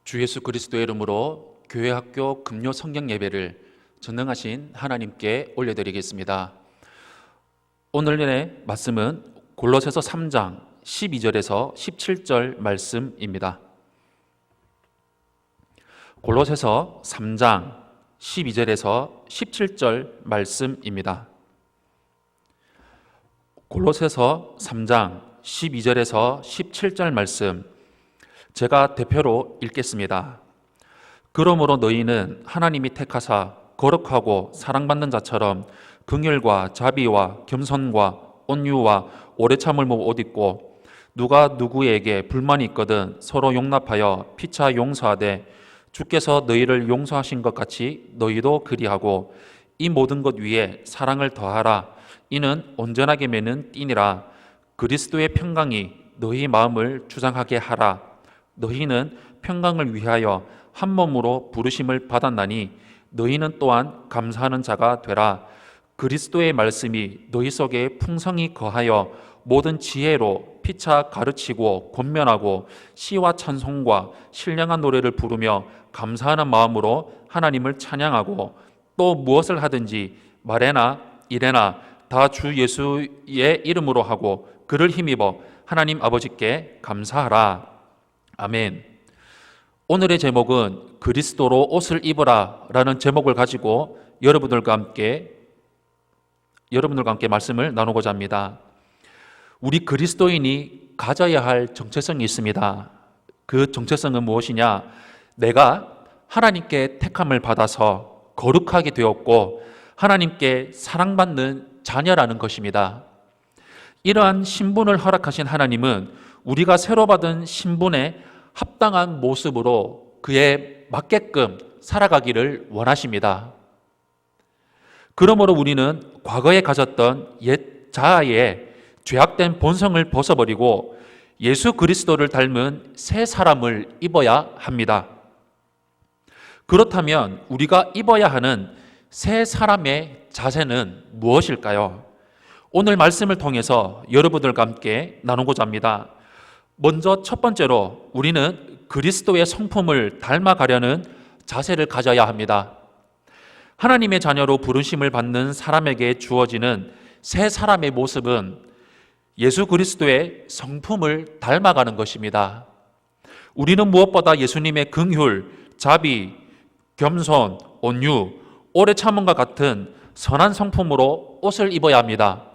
주 예수 그리스도의 이름으로 교회학교 금요 성경 예배를 전능하신 하나님께 올려드리겠습니다. 오늘의 말씀은 골로새서 3장 12절에서 17절 말씀입니다. 골로새서 3장 12절에서 17절 말씀입니다. 골로새서 3장 12절에서 17절 말씀, 제가 대표로 읽겠습니다. 그러므로 너희는 하나님이 택하사 거룩하고 사랑받는 자처럼 긍휼과 자비와 겸손과 온유와 오래 참음을 옷 입고, 누가 누구에게 불만이 있거든 서로 용납하여 피차 용서하되 주께서 너희를 용서하신 것 같이 너희도 그리하고, 이 모든 것 위에 사랑을 더하라. 이는 온전하게 매는 띠니라. 그리스도의 평강이 너희 마음을 주장하게 하라. 너희는 평강을 위하여 한 몸으로 부르심을 받았나니 너희는 또한 감사하는 자가 되라. 그리스도의 말씀이 너희 속에 풍성히 거하여 모든 지혜로 피차 가르치고 권면하고 시와 찬송과 신령한 노래를 부르며 감사하는 마음으로 하나님을 찬양하고, 또 무엇을 하든지 말에나 일에나 다 주 예수의 이름으로 하고 그를 힘입어 하나님 아버지께 감사하라. 아멘. 오늘의 제목은 그리스도로 옷을 입으라 라는 제목을 가지고 여러분들과 함께 말씀을 나누고자 합니다. 우리 그리스도인이 가져야 할 정체성이 있습니다. 그 정체성은 무엇이냐? 내가 하나님께 택함을 받아서 거룩하게 되었고 하나님께 사랑받는 자녀라는 것입니다. 이러한 신분을 허락하신 하나님은 우리가 새로 받은 신분에 합당한 모습으로 그에 맞게끔 살아가기를 원하십니다. 그러므로 우리는 과거에 가졌던 옛 자아의 죄악된 본성을 벗어버리고 예수 그리스도를 닮은 새 사람을 입어야 합니다. 그렇다면 우리가 입어야 하는 새 사람의 자세는 무엇일까요? 오늘 말씀을 통해서 여러분들과 함께 나누고자 합니다. 먼저 첫 번째로 우리는 그리스도의 성품을 닮아가려는 자세를 가져야 합니다. 하나님의 자녀로 부르심을 받는 사람에게 주어지는 새 사람의 모습은 예수 그리스도의 성품을 닮아가는 것입니다. 우리는 무엇보다 예수님의 긍휼, 자비, 겸손, 온유, 오래 참음과 같은 선한 성품으로 옷을 입어야 합니다.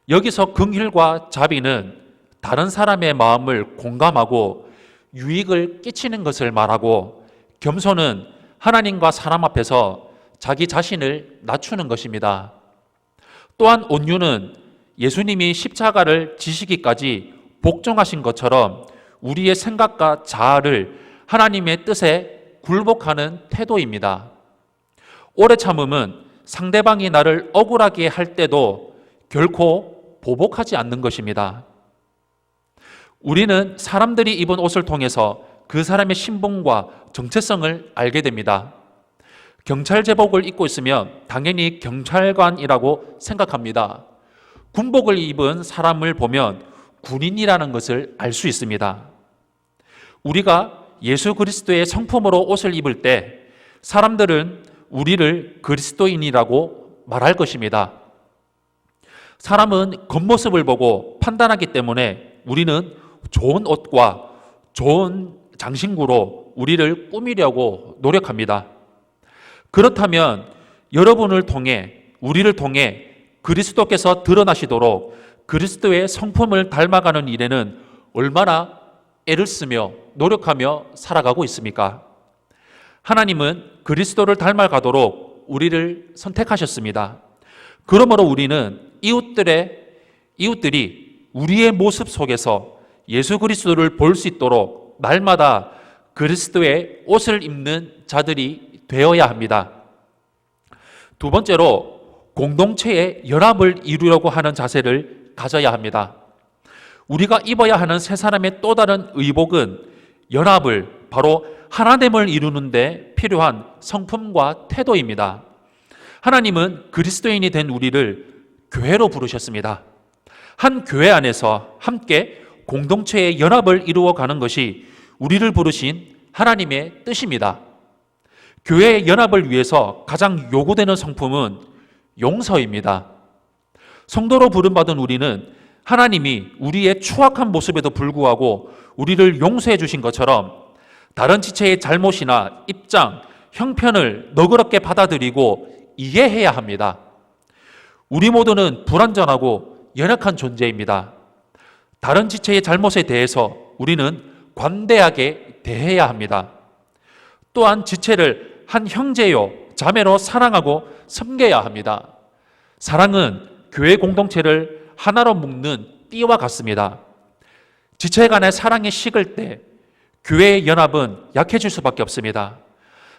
여기서 긍휼과 자비는 다른 사람의 마음을 공감하고 유익을 끼치는 것을 말하고, 겸손은 하나님과 사람 앞에서 자기 자신을 낮추는 것입니다. 또한 온유는 예수님이 십자가를 지시기까지 복종하신 것처럼 우리의 생각과 자아를 하나님의 뜻에 굴복하는 태도입니다. 오래 참음은 상대방이 나를 억울하게 할 때도 결코 보복하지 않는 것입니다. 우리는 사람들이 입은 옷을 통해서 그 사람의 신분과 정체성을 알게 됩니다. 경찰 제복을 입고 있으면 당연히 경찰관이라고 생각합니다. 군복을 입은 사람을 보면 군인이라는 것을 알 수 있습니다. 우리가 예수 그리스도의 성품으로 옷을 입을 때 사람들은 우리를 그리스도인이라고 말할 것입니다. 사람은 겉모습을 보고 판단하기 때문에 우리는 좋은 옷과 좋은 장신구로 우리를 꾸미려고 노력합니다. 그렇다면 여러분을 통해, 우리를 통해 그리스도께서 드러나시도록 그리스도의 성품을 닮아가는 일에는 얼마나 애를 쓰며 노력하며 살아가고 있습니까? 하나님은 그리스도를 닮아가도록 우리를 선택하셨습니다. 그러므로 우리는 이웃들이 우리의 모습 속에서 예수 그리스도를 볼 수 있도록 날마다 그리스도의 옷을 입는 자들이 되어야 합니다. 두 번째로 공동체의 연합을 이루려고 하는 자세를 가져야 합니다. 우리가 입어야 하는 새 사람의 또 다른 의복은 연합을, 바로 하나됨을 이루는 데 필요한 성품과 태도입니다. 하나님은 그리스도인이 된 우리를 교회로 부르셨습니다. 한 교회 안에서 함께 공동체의 연합을 이루어가는 것이 우리를 부르신 하나님의 뜻입니다. 교회의 연합을 위해서 가장 요구되는 성품은 용서입니다. 성도로 부름받은 우리는 하나님이 우리의 추악한 모습에도 불구하고 우리를 용서해 주신 것처럼 다른 지체의 잘못이나 입장, 형편을 너그럽게 받아들이고 이해해야 합니다. 우리 모두는 불완전하고 연약한 존재입니다. 다른 지체의 잘못에 대해서 우리는 관대하게 대해야 합니다. 또한 지체를 한 형제요, 자매로 사랑하고 섬겨야 합니다. 사랑은 교회 공동체를 하나로 묶는 띠와 같습니다. 지체 간의 사랑이 식을 때 교회의 연합은 약해질 수밖에 없습니다.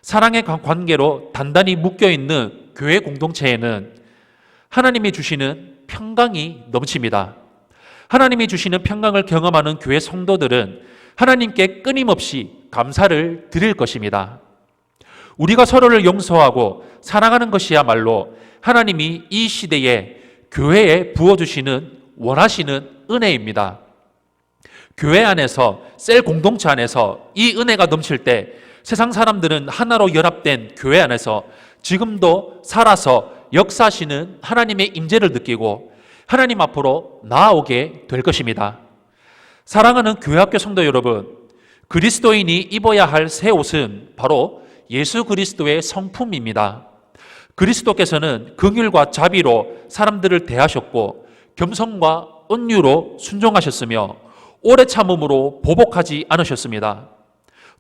사랑의 관계로 단단히 묶여있는 교회 공동체에는 하나님이 주시는 평강이 넘칩니다. 하나님이 주시는 평강을 경험하는 교회 성도들은 하나님께 끊임없이 감사를 드릴 것입니다. 우리가 서로를 용서하고 사랑하는 것이야말로 하나님이 이 시대에 교회에 부어주시는 원하시는 은혜입니다. 교회 안에서, 셀 공동체 안에서 이 은혜가 넘칠 때 세상 사람들은 하나로 연합된 교회 안에서 지금도 살아서 역사하시는 하나님의 임재를 느끼고 하나님 앞으로 나아오게 될 것입니다. 사랑하는 교회학교 성도 여러분, 그리스도인이 입어야 할 새 옷은 바로 예수 그리스도의 성품입니다. 그리스도께서는 긍휼과 자비로 사람들을 대하셨고 겸손과 온유로 순종하셨으며 오래 참음으로 보복하지 않으셨습니다.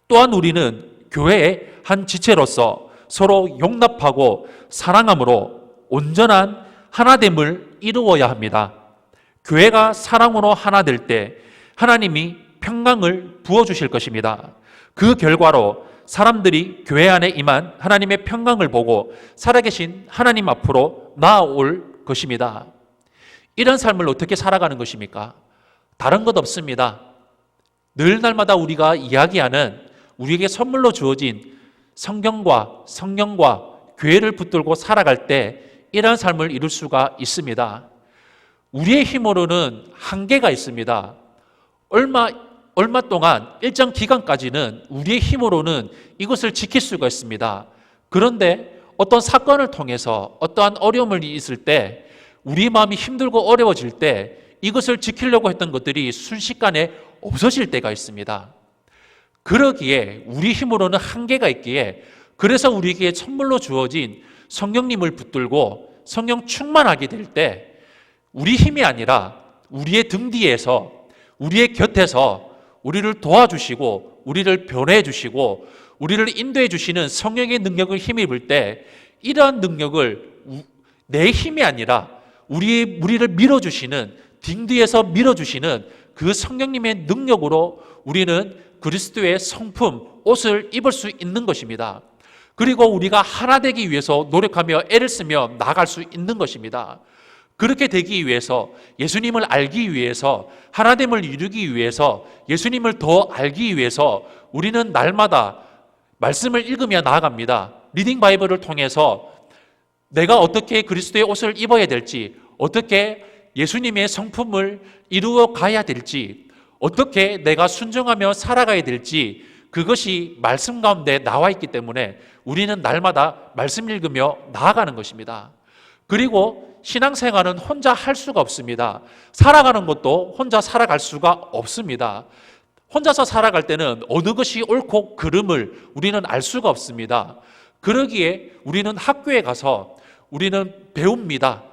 또한 우리는 교회의 한 지체로서 서로 용납하고 사랑함으로 온전한 하나됨을 이루어야 합니다. 교회가 사랑으로 하나 될 때 하나님이 평강을 부어주실 것입니다. 그 결과로 사람들이 교회 안에 임한 하나님의 평강을 보고 살아계신 하나님 앞으로 나아올 것입니다. 이런 삶을 어떻게 살아가는 것입니까? 다른 것 없습니다. 늘 날마다 우리가 이야기하는 우리에게 선물로 주어진 성경과 성령과 교회를 붙들고 살아갈 때 이러한 삶을 이룰 수가 있습니다. 우리의 힘으로는 한계가 있습니다. 얼마 동안 일정 기간까지는 우리의 힘으로는 이것을 지킬 수가 있습니다. 그런데 어떤 사건을 통해서 어떠한 어려움이 있을 때 우리 마음이 힘들고 어려워질 때 이것을 지키려고 했던 것들이 순식간에 없어질 때가 있습니다. 그러기에 우리 힘으로는 한계가 있기에 그래서 우리에게 선물로 주어진 성령님을 붙들고 성령 충만하게 될 때 우리 힘이 아니라 우리의 등 뒤에서 우리의 곁에서 우리를 도와주시고 우리를 변호해 주시고 우리를 인도해 주시는 성령의 능력을 힘입을 때 이러한 능력을 내 힘이 아니라 우리를 밀어주시는 등 뒤에서 밀어주시는 그 성령님의 능력으로 우리는 그리스도의 성품, 옷을 입을 수 있는 것입니다. 그리고 우리가 하나 되기 위해서 노력하며 애를 쓰며 나아갈 수 있는 것입니다. 그렇게 되기 위해서 예수님을 알기 위해서 하나됨을 이루기 위해서 예수님을 더 알기 위해서 우리는 날마다 말씀을 읽으며 나아갑니다. 리딩 바이블을 통해서 내가 어떻게 그리스도의 옷을 입어야 될지, 어떻게 예수님의 성품을 이루어 가야 될지, 어떻게 내가 순종하며 살아가야 될지 그것이 말씀 가운데 나와 있기 때문에 우리는 날마다 말씀 읽으며 나아가는 것입니다. 그리고 신앙생활은 혼자 할 수가 없습니다. 살아가는 것도 혼자 살아갈 수가 없습니다. 혼자서 살아갈 때는 어느 것이 옳고 그름을 우리는 알 수가 없습니다. 그러기에 우리는 학교에 가서 우리는 배웁니다.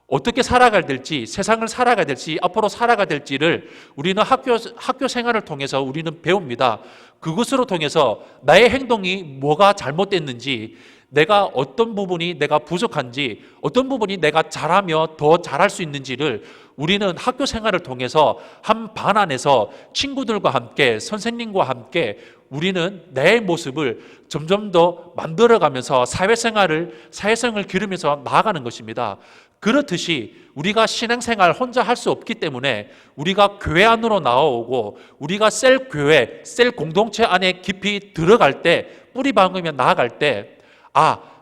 어떻게 살아가야 될지, 세상을 살아가야 될지, 앞으로 살아가야 될지를 우리는 학교 생활을 통해서 우리는 배웁니다. 그것으로 통해서 나의 행동이 뭐가 잘못됐는지, 내가 어떤 부분이 내가 부족한지, 어떤 부분이 내가 잘하며 더 잘할 수 있는지를 우리는 학교 생활을 통해서 한 반 안에서 친구들과 함께, 선생님과 함께 우리는 내 모습을 점점 더 만들어가면서 사회생을 기르면서 나아가는 것입니다. 그렇듯이 우리가 신앙생활 혼자 할 수 없기 때문에 우리가 교회 안으로 나오고 우리가 셀 교회, 셀 공동체 안에 깊이 들어갈 때, 뿌리 박으며 나아갈 때,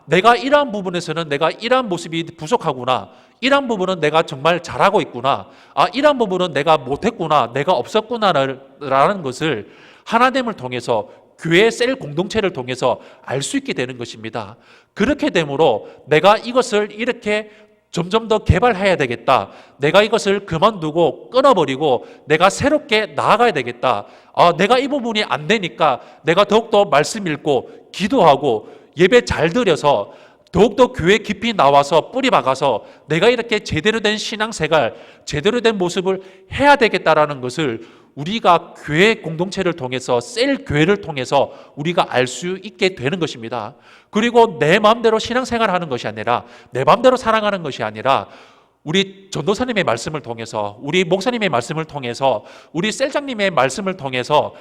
내가 이러한 부분에서는 내가 이러한 모습이 부족하구나, 이러한 부분은 내가 정말 잘하고 있구나, 이러한 부분은 내가 못했구나, 내가 없었구나라는 것을 하나됨을 통해서 교회 셀 공동체를 통해서 알 수 있게 되는 것입니다. 그렇게 되므로 내가 이것을 이렇게 점점 더 개발해야 되겠다. 내가 이것을 그만두고 끊어버리고 내가 새롭게 나아가야 되겠다. 내가 이 부분이 안 되니까 내가 더욱더 말씀 읽고 기도하고 예배 잘 드려서 더욱더 교회 깊이 나와서 뿌리 박아서 내가 이렇게 제대로 된 신앙생활, 제대로 된 모습을 해야 되겠다라는 것을 우리가 교회 공동체를 통해서 셀 교회를 통해서 우리가 알 수 있게 되는 것입니다. 그리고 내 마음대로 신앙생활하는 것이 아니라 내 마음대로 살아가는 것이 아니라 우리 전도사님의 말씀을 통해서 우리 목사님의 말씀을 통해서 우리 셀장님의 말씀을 통해서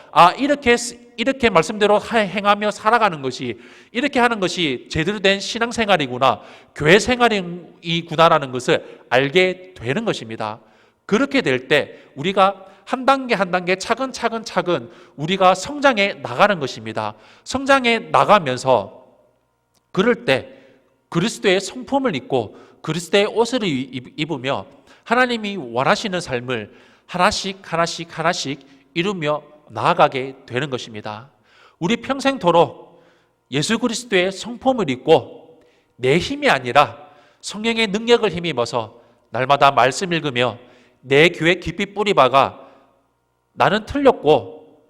이렇게 말씀대로 행하며 살아가는 것이 이렇게 하는 것이 제대로 된 신앙생활이구나 교회 생활이구나라는 것을 알게 되는 것입니다. 그렇게 될 때 우리가 한 단계 한 단계 차근차근 우리가 성장해 나가는 것입니다. 성장해 나가면서 그럴 때 그리스도의 성품을 입고 그리스도의 옷을 입으며 하나님이 원하시는 삶을 하나씩 이루며 나아가게 되는 것입니다. 우리 평생토록 예수 그리스도의 성품을 입고 내 힘이 아니라 성령의 능력을 힘입어서 날마다 말씀 읽으며 내 교회 깊이 뿌리 박아 나는 틀렸고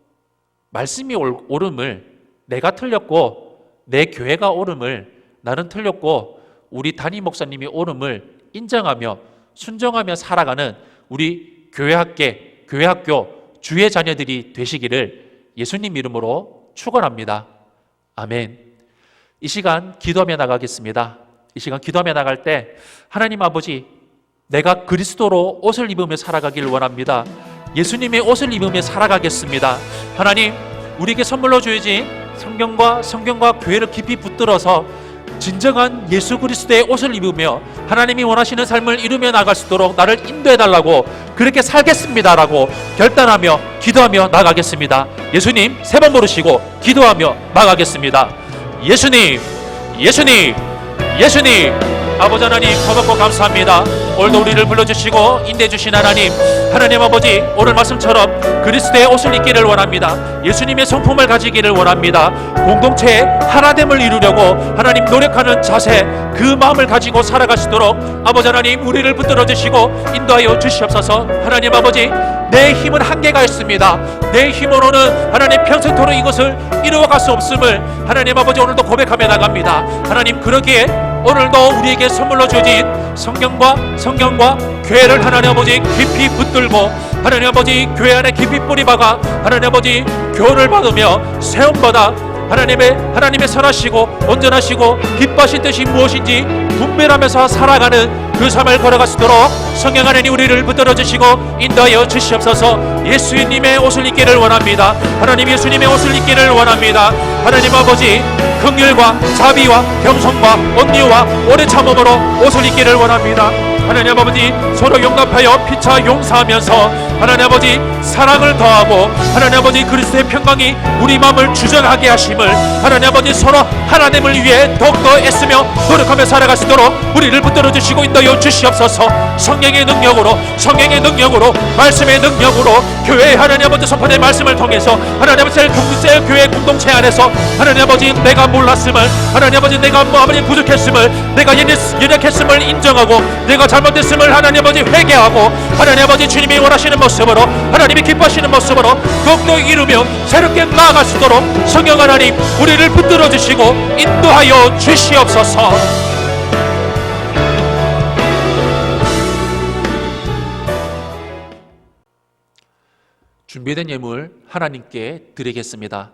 말씀이 옳음을 내가 틀렸고 내 교회가 옳음을 나는 틀렸고 우리 담임 목사님이 옳음을 인정하며 순종하며 살아가는 우리 교회학교 주의 자녀들이 되시기를 예수님 이름으로 축원합니다. 아멘. 이 시간 기도하며 나가겠습니다. 이 시간 기도하며 나갈 때 하나님 아버지 내가 그리스도로 옷을 입으며 살아가기를 원합니다. 예수님의 옷을 입으며 살아가겠습니다. 하나님 우리에게 선물로 주어진 성경과 교회를 깊이 붙들어서 진정한 예수 그리스도의 옷을 입으며 하나님이 원하시는 삶을 이루며 나갈 수 있도록 나를 인도해달라고 그렇게 살겠습니다라고 결단하며 기도하며 나가겠습니다. 예수님 3번 부르시고 기도하며 나가겠습니다. 예수님 아버지 하나님 고맙고 감사합니다. 오늘도 우리를 불러주시고 인내주신 하나님 아버지 오늘 말씀처럼 그리스도의 옷을 입기를 원합니다. 예수님의 성품을 가지기를 원합니다. 공동체의 하나됨을 이루려고 하나님 노력하는 자세 그 마음을 가지고 살아갈 수 있도록 아버지 하나님 우리를 붙들어 주시고 인도하여 주시옵소서. 하나님 아버지 내 힘은 한계가 있습니다. 내 힘으로는 하나님 평생토록 이것을 이루어갈 수 없음을 하나님 아버지 오늘도 고백하며 나갑니다. 하나님 그러기에 오늘도 우리에게 선물로 주어진 성경과 교회를 하나님 아버지 깊이 붙들고 하나님 아버지 교회 안에 깊이 뿌리박아 하나님 아버지 교훈을 받으며 세움받아 하나님의 선하시고 온전하시고 기뻐하신 뜻이 무엇인지 분별하면서 살아가는 그 삶을 걸어갈 수 있도록 성령 하나님 우리를 붙들어 주시고 인도하여 주시옵소서. 예수님의 옷을 입기를 원합니다. 하나님 예수님의 옷을 입기를 원합니다. 하나님 아버지 긍휼과 자비와 겸손과 온유와 오래 참음으로 옷을 입기를 원합니다. 하나님 아버지 서로 용납하여 피차 용서하면서 하나님 아버지 사랑을 더하고 하나님 아버지 그리스도의 평강이 우리 마음을 주전하게 하심을 하나님 아버지 서로 하나님을 위해 더욱더 애쓰며 노력하며 살아갈 수 있도록 우리를 붙들어 주시고 인도하여 주시옵소서. 성령의 능력으로 말씀의 능력으로 교회의 하나님 아버지 선포된 말씀을 통해서 하나님 아버지 셀 교회 공동체 안에서 하나님 아버지 내가 몰랐음을 하나님 아버지 내가 아버지 부족했음을 내가 연약했음을 인정하고 내가 잘못됐음을 하나님 아버지 회개하고 하나님 아버지 주님이 원하시는 모습으로 하나님이 기뻐하시는 모습으로 더욱더 이루며 새롭게 나아갈 수 있도록 성령 하나님 우리를 붙들어 주시고 인도하여 주시옵소서. 준비된 예물 하나님께 드리겠습니다.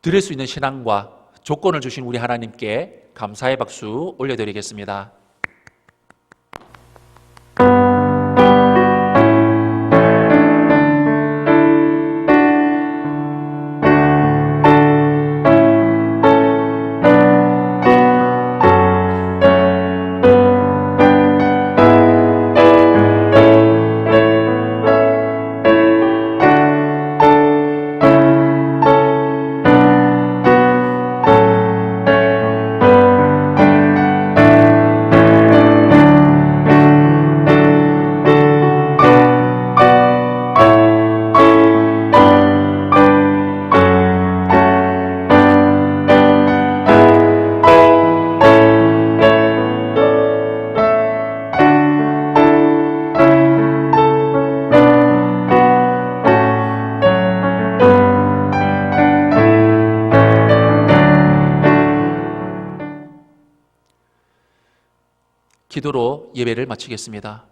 드릴 수 있는 신앙과 조건을 주신 우리 하나님께 감사의 박수 올려드리겠습니다. 기도로 예배를 마치겠습니다.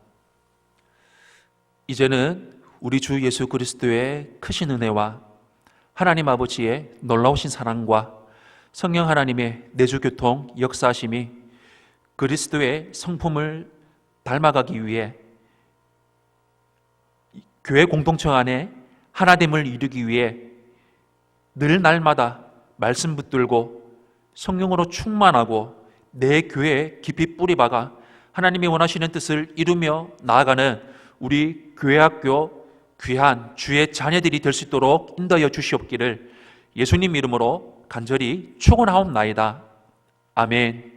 이제는 우리 주 예수 그리스도의 크신 은혜와 하나님 아버지의 놀라우신 사랑과 성령 하나님의 내주교통 역사하심이 그리스도의 성품을 닮아가기 위해 교회 공동체 안에 하나됨을 이루기 위해 늘 날마다 말씀 붙들고 성령으로 충만하고 내 교회에 깊이 뿌리박아 하나님이 원하시는 뜻을 이루며 나아가는 우리 교회학교 귀한 주의 자녀들이 될 수 있도록 인도하여 주시옵기를 예수님 이름으로 간절히 축원하옵나이다. 아멘.